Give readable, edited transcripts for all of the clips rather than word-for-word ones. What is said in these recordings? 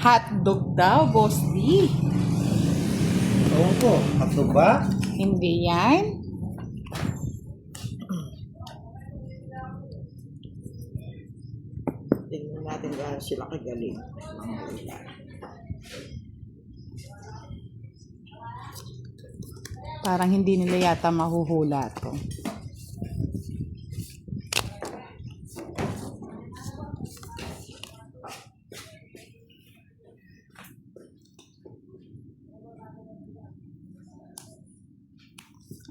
Hotdog daw, Boss D. Ewan ko, hotdog ba? Hindi yan. Tingnan natin gaano sila kagaling. Parang hindi nila yata mahuhula to.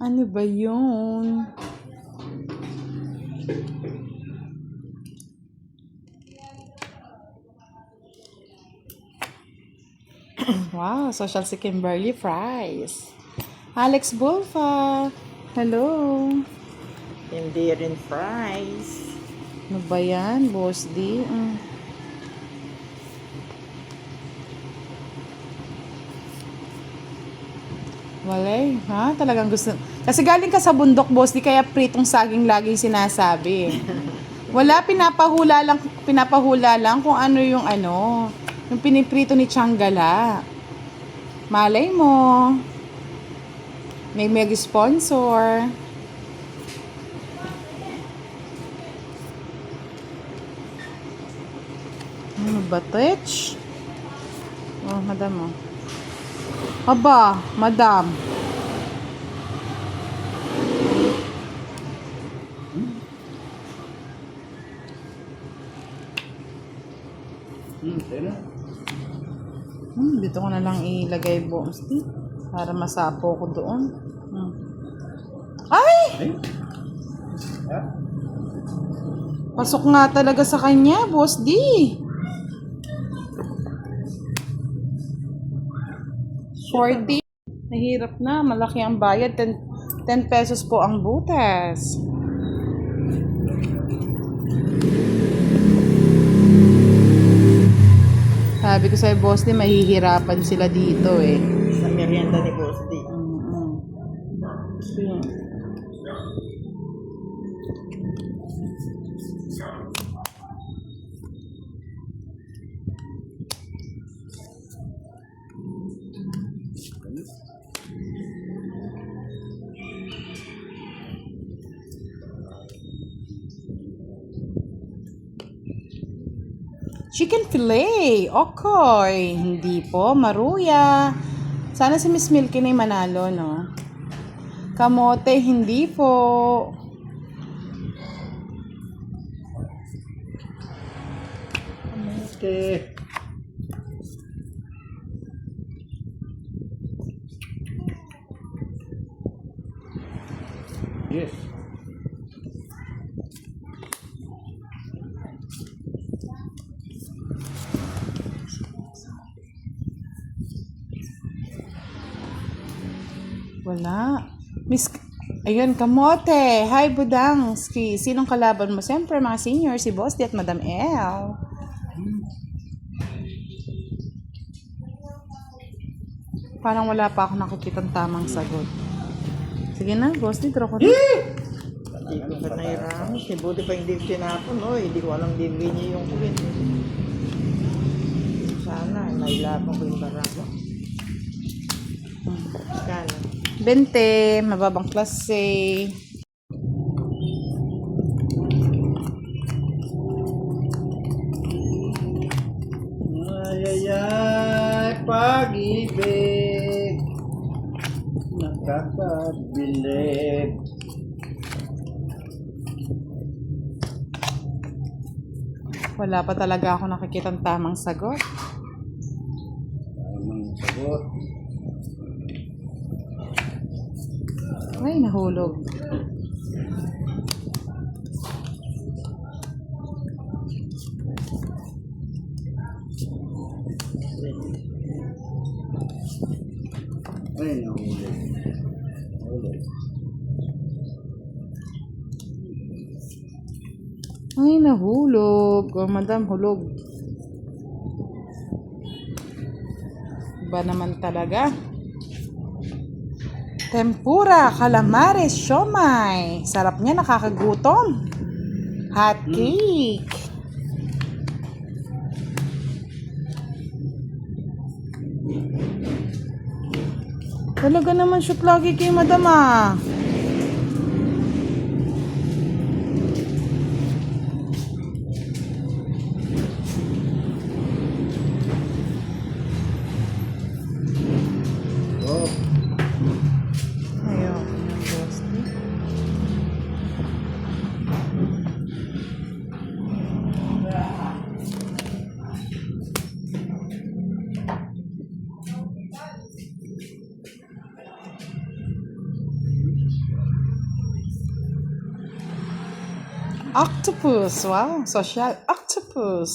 Ano ba yun? Wow, social si Kimberly Fries. Alex Bulfa. Hello. Hindi rin fries. Ano ba yan, Boss D? Walay, ha? Talagang gusto. Kasi galing ka sa bundok, Boss D, kaya pritong saging laging sinasabi. Wala, pinapahula lang kung ano yung piniprito ni Tianggala. Malay mo. May mag-sponsor. Ano ba, Tech? Oh, madam, oh. Aba, madam. Tayo na. Dito ko na lang ilagay Boss D para masapo ko doon. Ay! Ay? Ha? Pasok nga talaga sa kanya, Boss D. 40. Nahirap na. Malaki ang bayad. 10 pesos po ang butas. Sabi ko sa'yo, Boss D, mahihirapan sila dito eh. Sa merienda ni Boss D. Chicken fillet. Okay. Hindi po. Maruya. Sana si Miss Milky na yung manalo, no? Kamote. Hindi po. Okay. Yes. Wala. Miss... Ayun, kamote. Hi, Budangski. Sinong kalaban mo? Siyempre, mga senior. Si Boss D at Madam L. Parang wala pa ako nakikitang tamang sagot. Sige na, Boss D. Draw ko na. Hindi ko pa nairami. Buti pa hindi tinapon. Hindi ko alam din niya yung kuwin. Sana, nailapan ko yung barako. Kano? 20. Mababang klase. Ay, pag-ibig. Nakakabilib. Wala pa talaga ako nakikitang tamang sagot. Tamang sagot. Ay, nahulog. Ay, nahuli. Nahuli. Ay, nahulog. Oh, madam, hulog. Ba naman talaga? Tempura, calamares, siomai. Sarap niya, nakakagutom. Hot cake. Talaga naman shoot lagi kay madam ah. Oh, Ayaw, boss. Octopus. Wow, social octopus.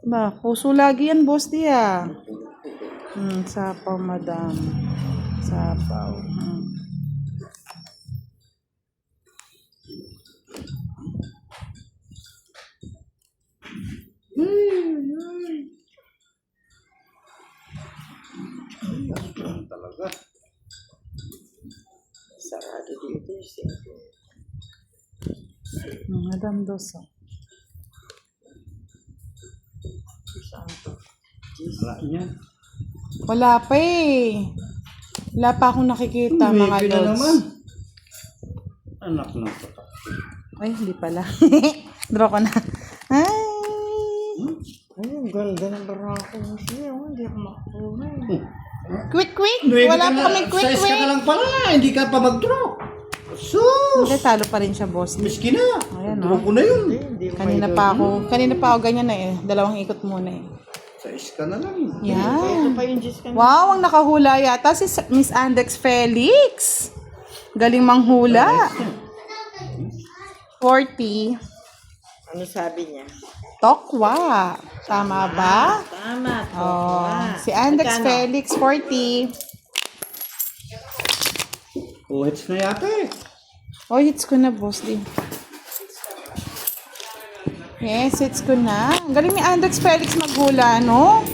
Ba, puso lagi yan, boss dia. Sapaw, madam. Sapaw. talaga. Sarado dito yung sink. Madam Doso. Saan to? Wala niya. Wala pa eh. Wala pa akong nakikita, mga Maybe na lods. naman. Anak ng pata. Ay, hindi pala. Draw ko na. Ay. Ay, ang ganda ng barako mo siya. Hindi ako makakuha. Quick. Nuwebe Wala ka pa na- kami quick. size ka na lang pala. Hindi ka pa mag-draw. Sus! Hindi, talo pa rin siya, boss. Miski na. Ayan, Draw oh. ko na yun. Hindi ko Kanina pa ako ganyan na eh. Dalawang ikot muna eh. Size ka na lang. Yan. Ito pa yung Diyos kanina. Wow, ang nakahula yata si Miss Andex Felix. Galing manghula. 40. Ano sabi niya? Tokwa. Tama ba? Tama. Oh, si Andex Felix, 40. Oh, hits na yata eh. Oh, hits ko na, boss din. Yes, hits ko na. Ang galing ni Andex Felix maghula, no?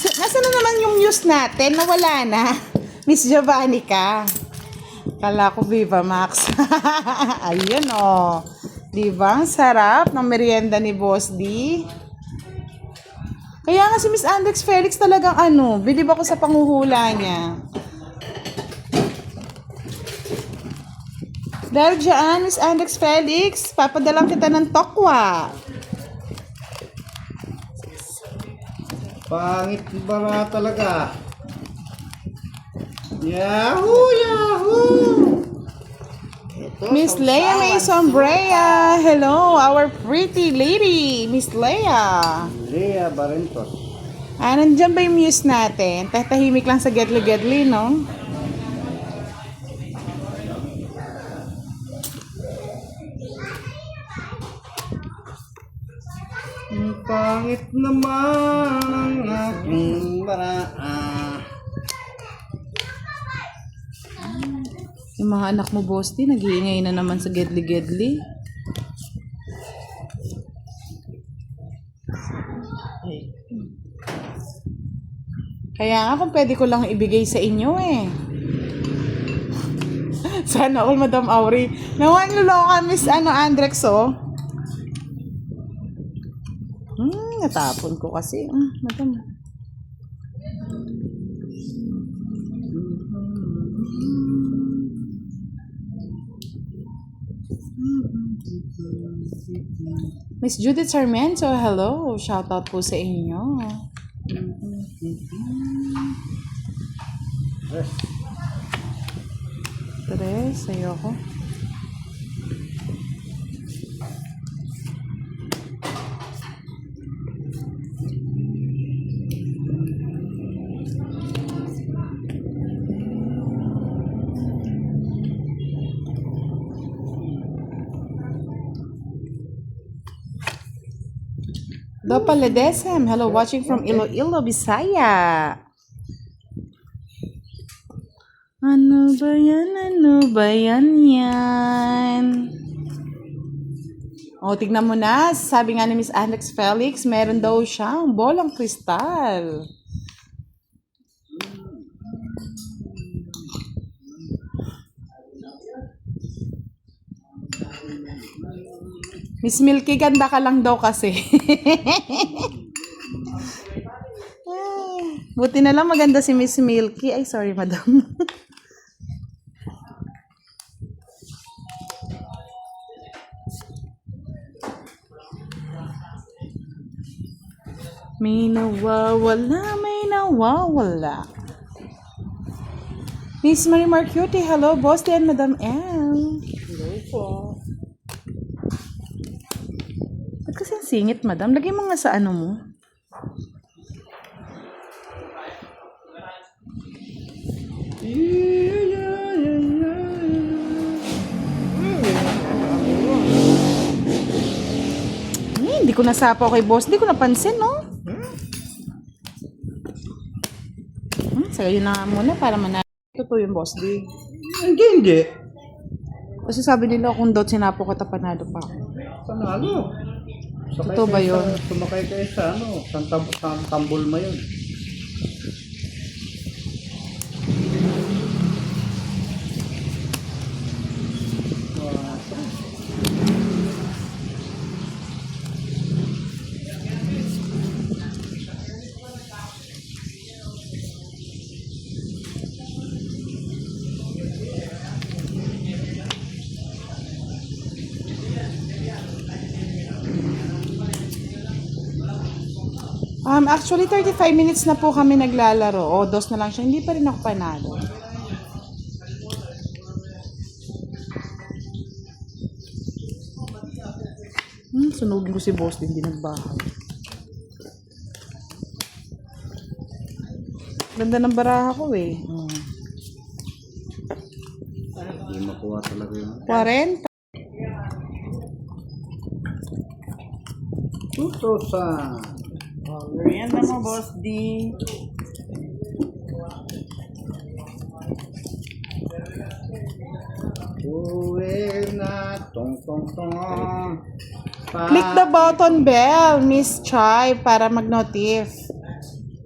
Nasaan na naman yung news natin? Nawala na. Miss Giovanni ka. Kala ko Viva Max. Ayun, oh. Diba? Ang sarap ng merienda ni Boss D. Kaya nga si Miss Andex Felix talagang bilib ako sa panguhula niya. Dahil dyan, Miss Andex Felix, papadalang kita ng tokwa. Pangit bara talaga. Yahoo! Miss Leia May Sombrea. Hello, our pretty lady, Miss Leia. Lea Barentos. Nandiyan ba yung muse natin? Tahimik lang sa gedli-gedli, no? Ang pangit naman ang aking bara. Yung mga anak mo, boss, nag-iingay na naman sa gedli-gedli. Kaya nga kung pwede ko lang ibigay sa inyo eh. Sana all, Madam Aurie. Nawan luloka, Miss Andrex, oh. Natapon ko kasi. Madam. Miss Judith Sarmiento, hello. Shoutout po sa inyo. Yes. Tres, ayoko. Dopaledesem, hello, watching from Iloilo, Bisaya. Ano ba yan? Ano ba yan yan? O, tignan mo na. Sabi nga ni Miss Alex Felix, meron daw siyang bolang kristal. Miss Milky, ganda ka lang daw kasi. Buti na lang maganda si Miss Milky. Ay, sorry, madam. May nawawala, may nawawala. Miss Marimar Cutie, hello, Boss and Madam M. Hello po. Ba't kasi ang singit, madam? Lagay mo nga sa ano mo. Hindi ko nasapaw kay boss. Hindi ko napansin, no? Sige, yun na nga muna para manalo. Totoo yung boss, di. Hindi. Kasi sabi nila kung daw sinapo ka, panalo pa ako. Panalo. Totoo ba yun? Sumakay kayo sa tambol mo yun. Actually, 35 minutes na po kami naglalaro. O, dos na lang siya. Hindi pa rin ako panalo. Sunugin ko si boss din. Hindi nagbahay. Ganda ng baraha ko eh. Hindi makuha talaga yun. 40. Tuto sa... Merienda mo, Boss D. Uwi na tong tong tong. Click the button bell, Miss Chai, para mag-notif.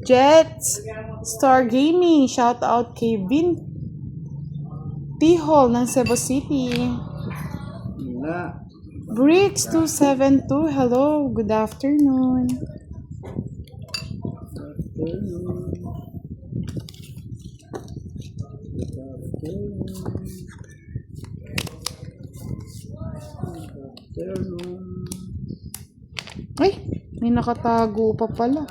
Jets Star Gaming, shout out kay Vin Tihol ng Cebu City. Na. Bricks 272, hello, good afternoon. Ay, may nakatago pa pala.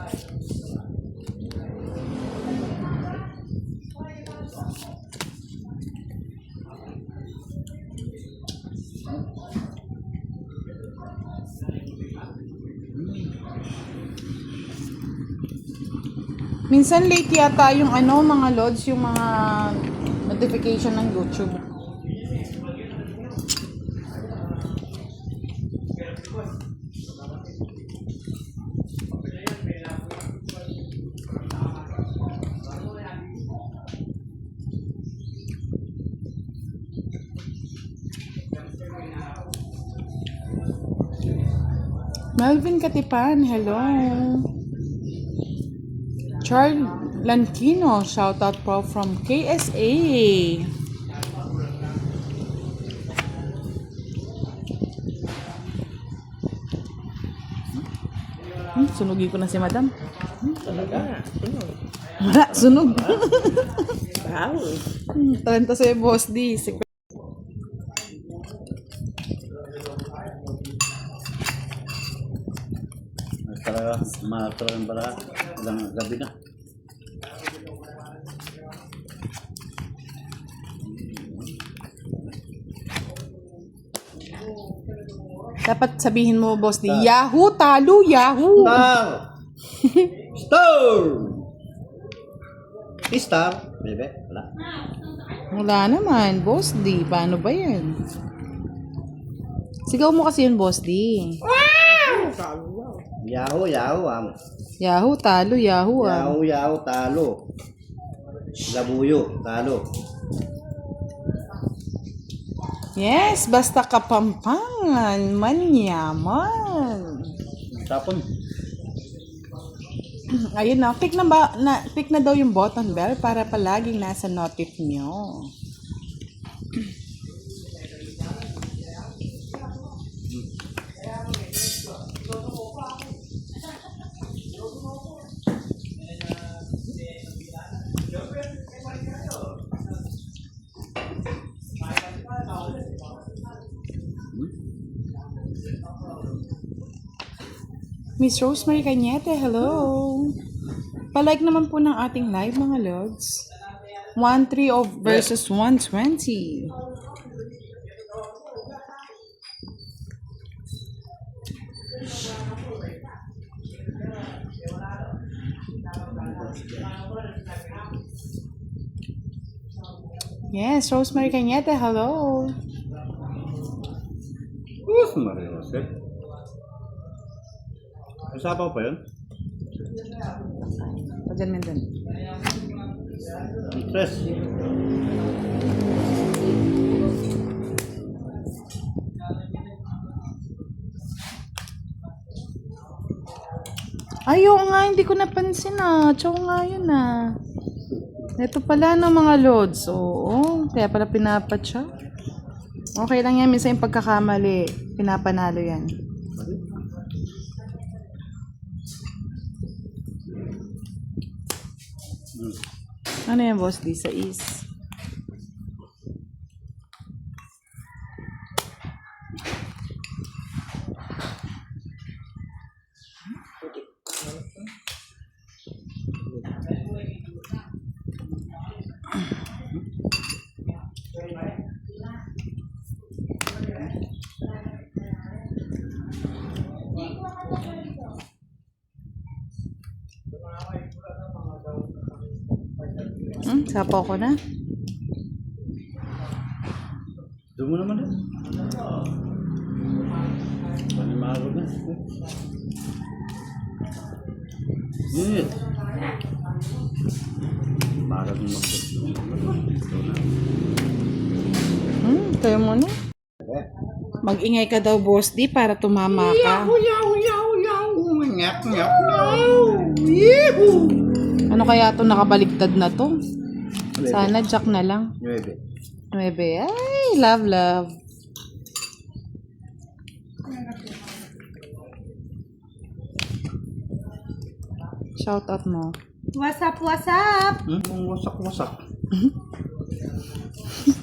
Minsan late yata yung ano, mga loads, yung mga notification ng YouTube. Melvin Katipan, hello. Charles Lankino, shout out po from KSA. Sunugin ko na si madam. Talaga. Sunog. Wala, sunog. Bahaw eh. 30 sa'yo, boss D. Talaga, talagang pala. Ilang gabi na. Dapat sabihin mo, boss D, Yahoo, talo, Yahoo. Star! Star! Star? Bebe? Wala. Wala naman, boss D. Paano ba yan? Sigaw mo kasi yun, boss D. Yahoo, Yahoo, Yahoo, talo, Yahoo, Yahoo, Yahoo, talo. Labuyo, talo. Yes, basta Kapampangan, manyaman. Tapon. Ayun na, pick na daw yung button bell para palaging nasa notif nyo. Miss Rosemary Cañete, hello. Palike naman po ng ating live mga lods. 1-3 versus 120. Yes, Rosemary Cañete, hello. Maria Jose. Usapan ko pa yun? Pagyan mo dun. Tres. Ay, oo nga, hindi ko napansin Chow nga yun Ito pala no mga lods. Oo, kaya pala pinapatcha. Okay lang yan, minsan yung pagkakamali. Pinapanalo yan. Ano yan, boss? Di sa is. Sapo ko na. Doon mo naman din. Panimaro na. Yes. Para din Tayo muna. Mag-ingay ka daw, boss D, para tumama ka. Ano kaya to nakabaligtad na to? Sana jack na lang. 9. Ay, love. Shout out mo. What's up? What's up? Wasak.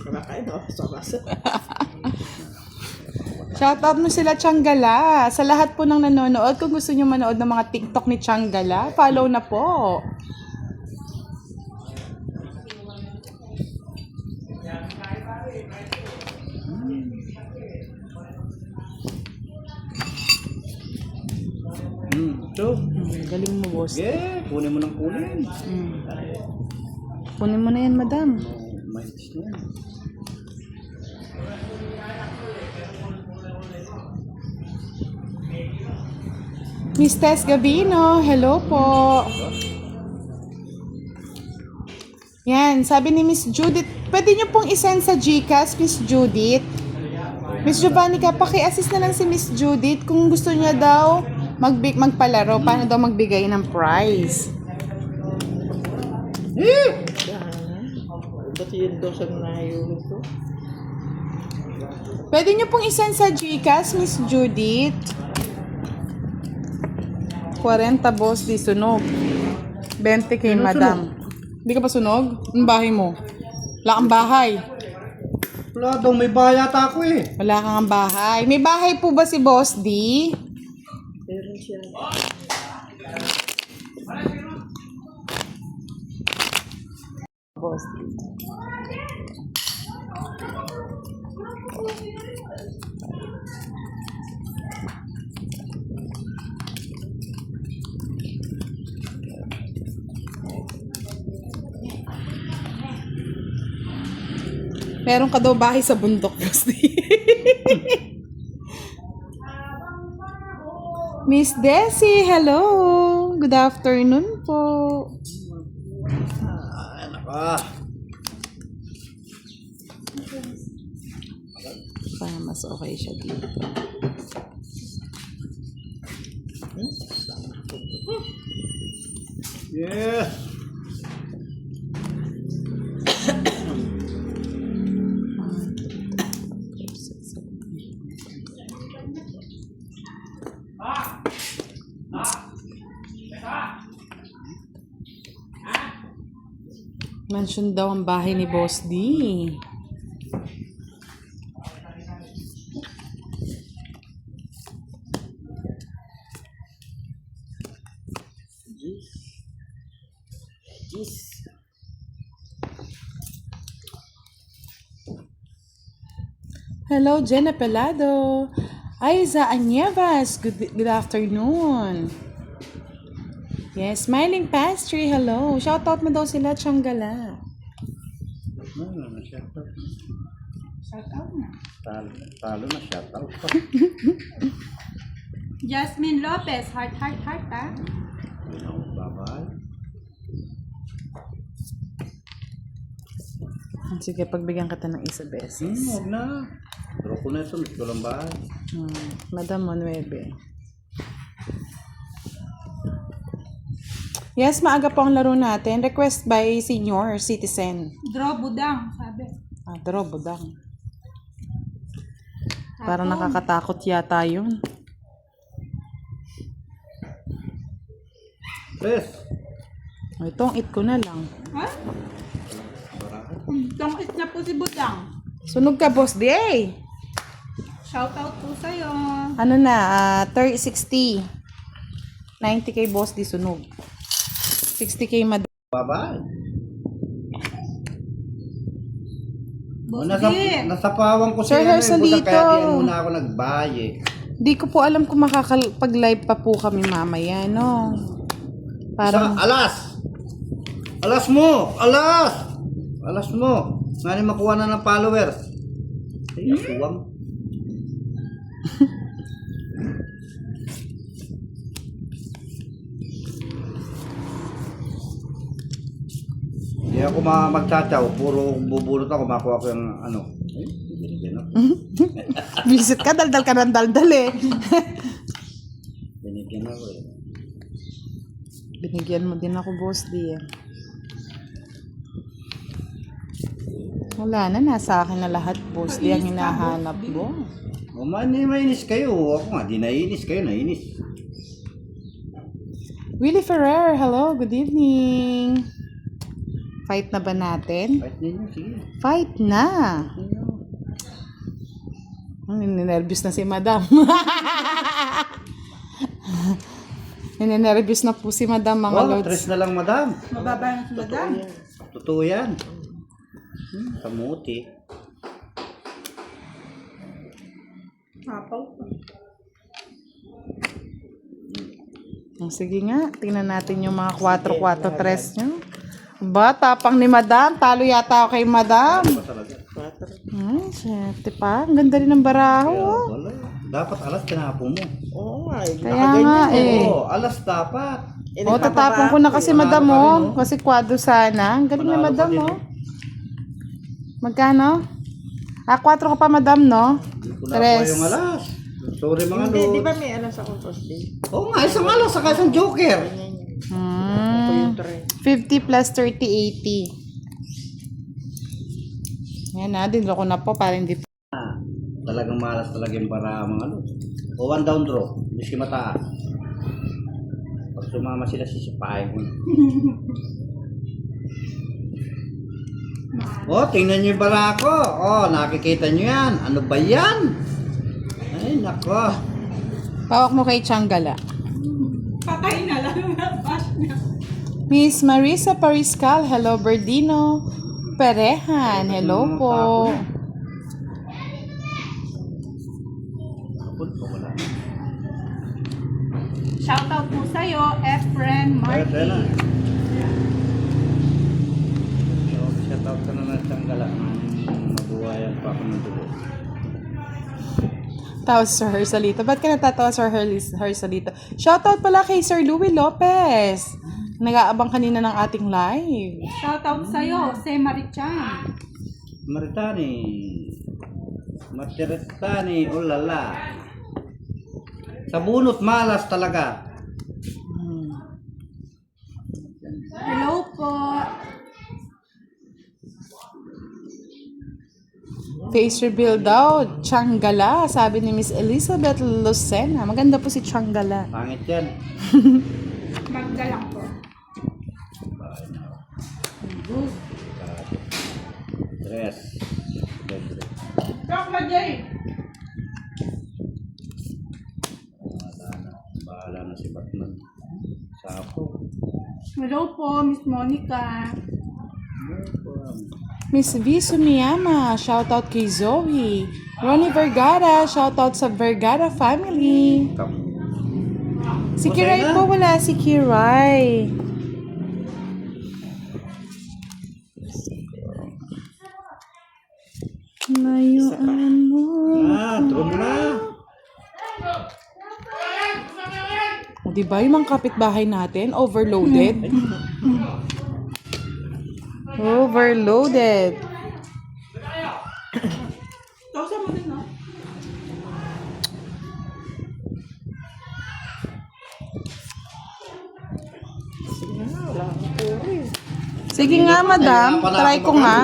Kalakay na sa basa. Shout out mo sila Tianggala. Sa lahat po ng nanonood, kung gusto nyo manood ng mga TikTok ni Tianggala, follow na po. So, Galing mo, boss. kunin mo ng kunin. Kunin mo na yan, madam. May gusto yan. Miss Tess Gabino, hello po. Yan, sabi ni Miss Judith, pwede nyo pong isend sa GCash, Miss Judith. Miss Giovannica, paki-assist na lang si Miss Judith kung gusto niya daw magpalaro, paano daw magbigay ng prize. Ba't yun daw sa nayo ito? Pwede nyo pong isend sa GCash, Miss Judith. 40 boss, di sunog. 20 kay madam. Hindi ka pa sunog? Ang bahay mo? Wala kang bahay. Wala daw, may bayata ako eh. Wala kang bahay. May bahay po ba si Boss D? Meron siya. Boss D. Meron ka daw bahay sa bundok, Boss D. Miss Desi, hello. Good afternoon po. Para mas okay siya dito. Yeah. Mansion daw ang bahay ni Boss D. Cheese. Hello, Jenna Pelado. Aiza Anyevas, good afternoon. Yes, Smiling Pastry, hello. Shoutout mo daw sila, Tianggala. Shoutout. Shoutout na. Talo na, shoutout pa. Jasmine Lopez, heart, heart, heart, ah. Bye-bye. Sige, pagbigyan kita ng isa beses. Huwag na. Draw ko na ito, miss ko lang ba? Madam Monuebe. Yes, maaga po ang laro natin. Request by senior citizen. Draw budang, sabi. Draw, budang. Parang nakakatakot yata yun. Yes. Itong eat ko na lang. Ha? Tangkit na po si Budang. Sunog ka, Boss D. Shoutout po sa'yo. Ano na, 60. 90k Boss D, sunog. 60k madam. Bye-bye. Boss Nasa, D. nasa pawang ko Sir sila Hersalito. kaya diyan muna ako nagbaye. Di ko po alam kung makakapag-live pa po kami mamaya, no? Parang, Alas! Alas mo! Alas! Alas mo! Nani makuha na ng followers. Ay, asuwang. Hindi ako magtsatsaw. Puro bubulot ako. Makuha ko yung ano. Ay, binigyan ako. visit ka, daldal ka ng daldal eh. Binigyan ako eh. Binigyan mo din ako, Boss D. Wala na, nasa akin na lahat, Boss D, ang hinahanap mo. O mainis kayo. Ako nga, di nainis kayo. Nainis. Willie Ferrer, hello, good evening. Fight na ba natin? Kahit ninyo, sige. Fight na. Ninenervyos na si Madam. Ninenervyos na po si Madam, mga Oh, lods. tres na lang, madam. Mababa na si Budang. Totoo yan. Kamuti. Apaw. Sige nga, tingnan natin yung mga 4-4-3 nyo. Ba, tapang ni Madam. Talo yata ako kay Madam. Siyete pa. Ang ganda rin ng baraho. Oh. Wala. Dapat alas tinapon mo. Oo nga, Kaya nga eh. Oo, alas dapat. Tatapon ko na kasi Madam oh. Kasi kwadro sana. Ang galing na Panalo Madam pa din, oh. Magkano? 4 ka pa Madam no? Hindi ko nakuha yung alas. Sorry mga Hindi, di lord. ba may alas ako Tuesday? Oo nga, isang alas saka isang joker. Ako yung try. 50 plus 30, 80. Yan na, dinlo ko na po para hindi Talagang malas talaga yung para mga lord. O one down draw. Miski mataas. Pag sumama sila, sisipahin ko. Oh, tingnan nyo yung bara ko. Oh, nakikita nyo yan. Ano ba yan? Ay, nako. Pawak mo kay Tianggala. Patay na lang. Bash na. Miss Marisa Pariscal, hello Berdino. Perehan, hello po. Kapul ko wala. Shoutout po sa'yo, Efren Ayos, ayun na. Martin. Shout out ka na ng Tianggala. Mabuhayan pa ako ng dugo. Tawa si Sir Hersalito. Ba't ka natatawa Sir Hersalito? Shoutout pala kay Sir Louie Lopez. Nag-aabang kanina ng ating live. Shoutout sa'yo, si Marichan. Maritani. Maritani, ulala. Sa bunot, malas talaga. Hello po. Face reveal daw, Tianggala, sabi ni Miss Elizabeth Lucena. Maganda po si Tianggala. Pangit yan. Magdalang po. Tres. Talk ba, Jay? Bahala na si Batman. Sapo. Hello po, Miss Monica. Miss V. Sumiyama, shoutout kay Zoe. Ronnie Vergara, shoutout sa Vergara family. Si Kiray po, wala si Kiray. Layuan mo. Tuwa mo na. O diba yung mga kapitbahay natin, overloaded? Overloaded. Kausa mo din, no? Sige na, wala akong puri. Sige nga, madam. Try ko nga.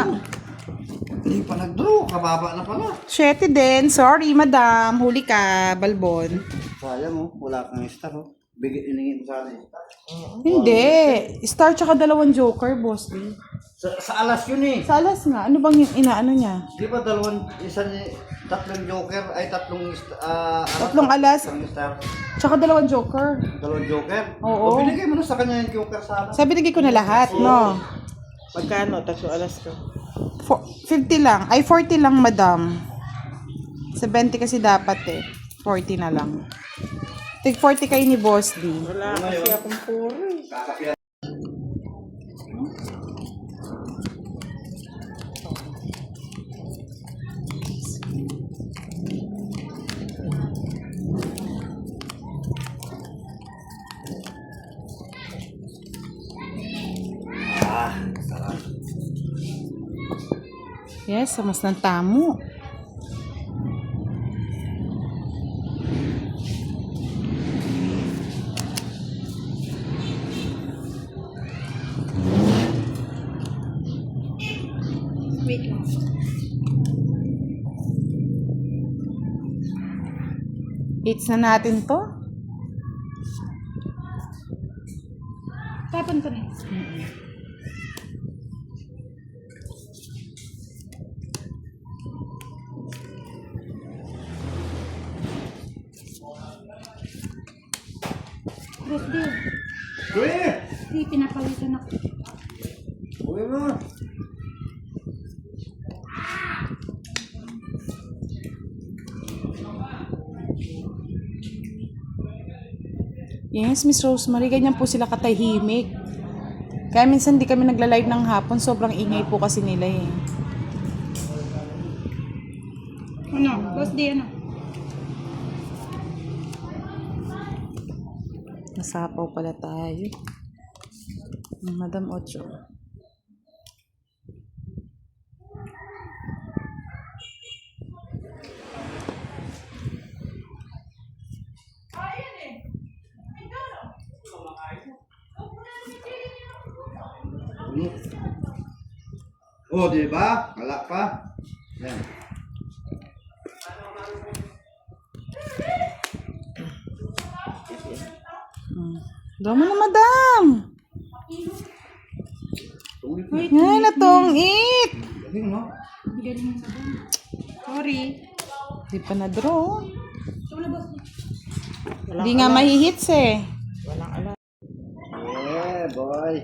Hindi pa nag-draw. Kababa na pala. 7 din. Sorry, madam. Huli ka, balbon. Sayang oh. Wala kang star oh. Iningin mo sana yung star. Hindi. Star tsaka 2 joker, boss. Sa alas yun eh. Sa alas nga. Ano bang yung inaano niya? Di ba tatlong joker, ay tatlong Tatlong alas. Isang star. Tsaka 2 joker. Dalawang joker? Oo. O binigay mo na sa kanya yung joker sa alas. Sabi nagay ko na lahat, no? Magkano? 3 alas ko. 50 lang. Ay, 40 lang, madam. 70 kasi dapat eh. 40 na lang. Tig 40 kayo ni Boss D. Wala kasi akong puri. Kakapira. Sarap. Yes, mas ng tamo. Wait lang. Eats na natin to. Tapon ko na. Boss D, Uy! di pinapawisan ako. Uy mo! Yes, Miss Rosemary, ganyan po sila katahimik. Kaya minsan di kami nagla-live ng hapon, sobrang ingay po kasi nila eh. Ano? Boss D, ano? Nasapaw pala tayo. Madam Ocho. Oh, di ba? Kalak pa. Yan. Dama na, madam! Wait, Ngay, natong-it! Galing, no? galing mo ba? Sorry. Di pa na-draw. Ito na, boss D. Di nga mahihits eh. Walang alas. Yeah, boy.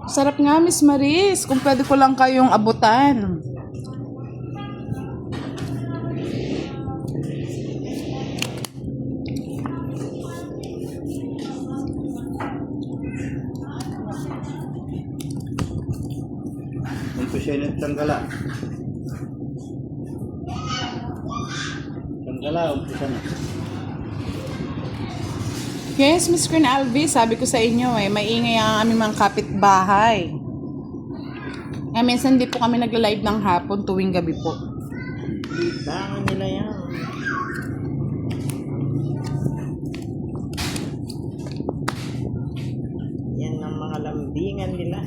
Sarap nga, Miss Maris. Kung pwede ko lang kayong abutan. Umpisa yun yung tanggala. Tanggala, umpisa na. Yes, Miss Queen Alvis, sabi ko sa inyo eh, maingay ang aming mga kapitbahay. Kaya minsan di po kami nagla-live ng hapon tuwing gabi po. Tangan nila yan. Yan ang mga lambingan nila.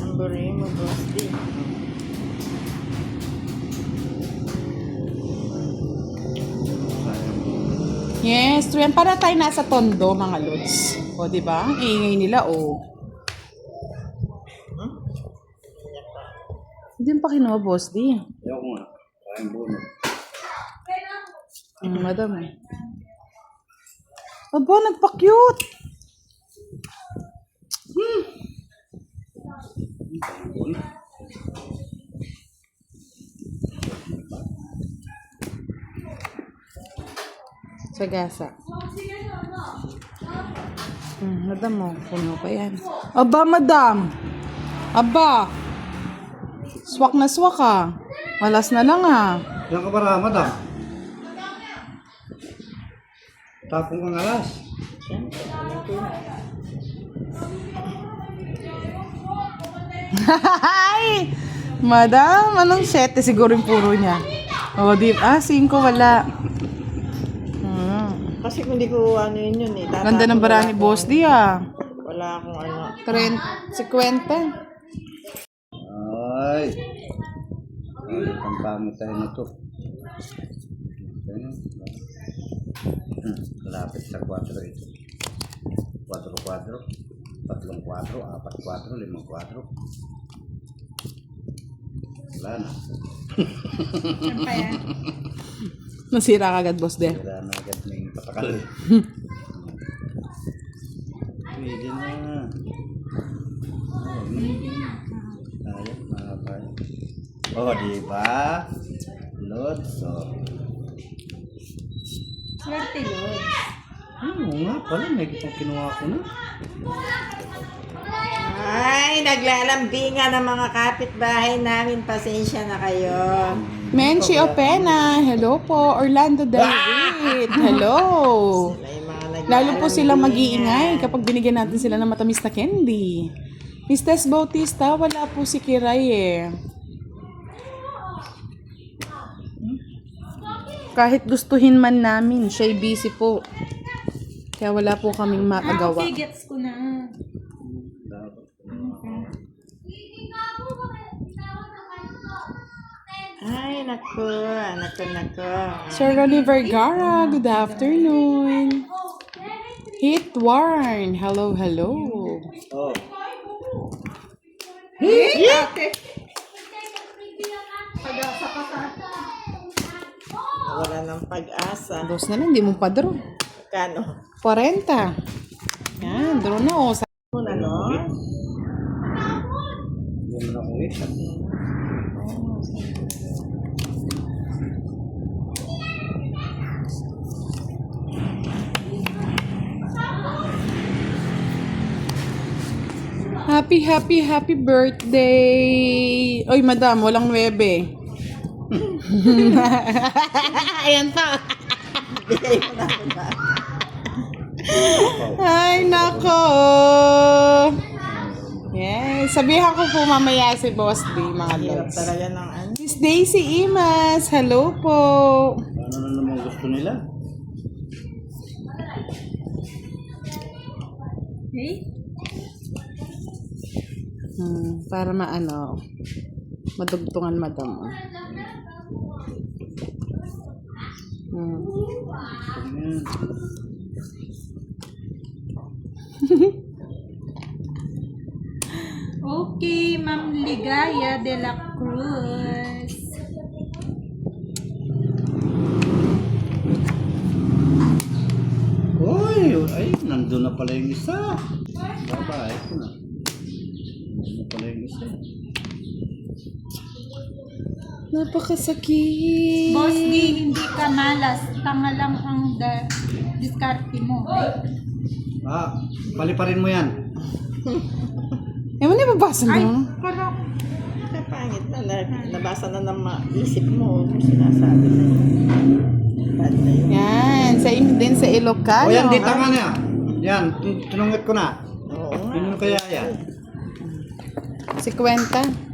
Numberin mo, Boss D. Yes, true yan. Para tayo nasa tondo, mga lods. O, di ba? Ang ingay nila, o. Hindi mo pa kinuha, boss, di. Ayaw ko nga. malaking bunot. Madam. Aba, nagpa-cute. Bunot. Sa gasa. Madam mo, puno pa yan. Aba, madam. Aba. Swak na swak ah. Malas na lang ah. Ilang ka para, madam? Tapong kang alas. Ay! Madam, anong 7 siguro yung puro niya? O, 5 wala. Kasi kung di ko ano yun eh. Ganda ng bara ni Boss D ah. Wala akong ano. 50. Ay. Ay, pampangit tayo na to. Lapit sa 4 ito. 4-4. 3-4, 4-4, 5-4. Wala na. Ano pa yan? Nasira ka agad, Boss D. Wala na agad na yung patakal. Pwede na. Tayo, mga tayo. Oh, diba? Lord, so. Swerte, Lord. Oo nga pala, may kinuha ko na. Ay, naglalambingan ng mga kapitbahay namin. Pasensya na kayo. Menchi Opena, hello po. Orlando David, hello. Sila yung mga Lalo po silang naglalambingan. mag-iingay kapag binigyan natin sila ng matamis na candy. Miss Tess Bautista, wala po si Kiray eh. Kahit gustuhin man namin, siya'y busy po. Kaya wala po kaming makagawa. Okay, gets ko na. Ay, naku. Sir Ronnie Vergara, good afternoon. Hit Warren, hello, hello. Oh. Wala ng pag-asa. Dos na lang, di mo pa draw. Kano? 40. Yan, draw na oh. Muna, no? Hindi mo na kung isa. Happy birthday! Oy, madam, walang 9. Ayan pa. Bigay mo na ako na. Ay, nako. Yes, sabihan ko po mamaya si Boss D, mga Hirap lods. talaga ng ano. Miss Daisy Imas, hello po. Ano na naman gusto nila? Okay? Para maano, madugtungan madam. Ayan. Okay, Ma'am Ligaya de la Cruz. Uy, ay, nandun na pala yung isa. Baba, ito na. Nandun na pala yung isa. Napakasakit. Boss D, hindi ka malas. Tanga lang ang diskarte mo. Ah, paliparin mo yan. Ewan niya babasa Ay, mo? parang Kapangit na. Nabasa na ng isip mo. Kung sinasabi na yun. Bad na yun. Yan, sa din sa Ilocano. O yan, di tanga na yan. Yan, tinungit ko na. Oo nga. Yun yung kaya yan. 50.